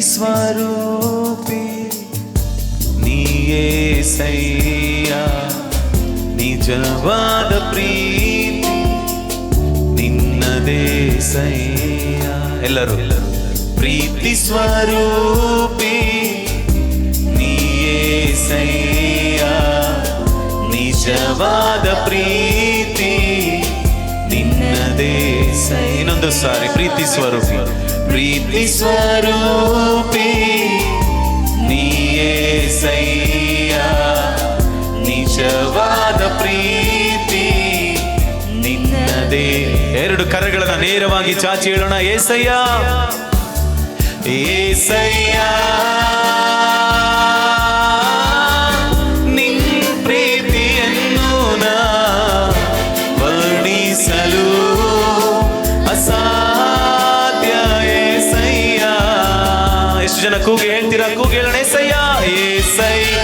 ಸ್ವರೂಪಿ ನೀಯೇಸಯ್ಯ, ನಿಜವಾದ ಪ್ರೀತಿ ನಿನ್ನದೇಸಯ್ಯ. ಎಲ್ಲರೂ ಪ್ರೀತಿ ಸ್ವರೂಪಿ ನೀಯೇಸಯ್ಯ, ನಿಜವಾದ ಪ್ರೀತಿ ನಿನ್ನದೇಸಯ್ಯ. ಇನ್ನೊಂದು ಸಾರಿ ಪ್ರೀತಿ ಸ್ವರೂಪಿ, ಪ್ರೀತಿ ಸ್ವರೂಪಿ ನೀಯೇಸಯ್ಯ, ನಿಜವಾದ ಪ್ರೀತಿ ನಿನ್ನದೇ. ಎರಡು ಕರಗಳನ್ನು ನೇರವಾಗಿ ಚಾಚಿ ಹೇಳೋಣ, ಏಸಯ್ಯ ಏಸಯ್ಯ, ನಿನ್ ಪ್ರೀತಿಯನ್ನು ನಾ ವರ್ಣಿಸಲು ಅಸಾಧ್ಯ ಏಸಯ್ಯ. ಎಷ್ಟು ಜನ ಕೂಗಿ ಹೇಳ್ತೀರಾ? ಕೂಗಿ ಹೇಳೋಣ, ಏಸಯ್ಯ ಏಸಯ್ಯ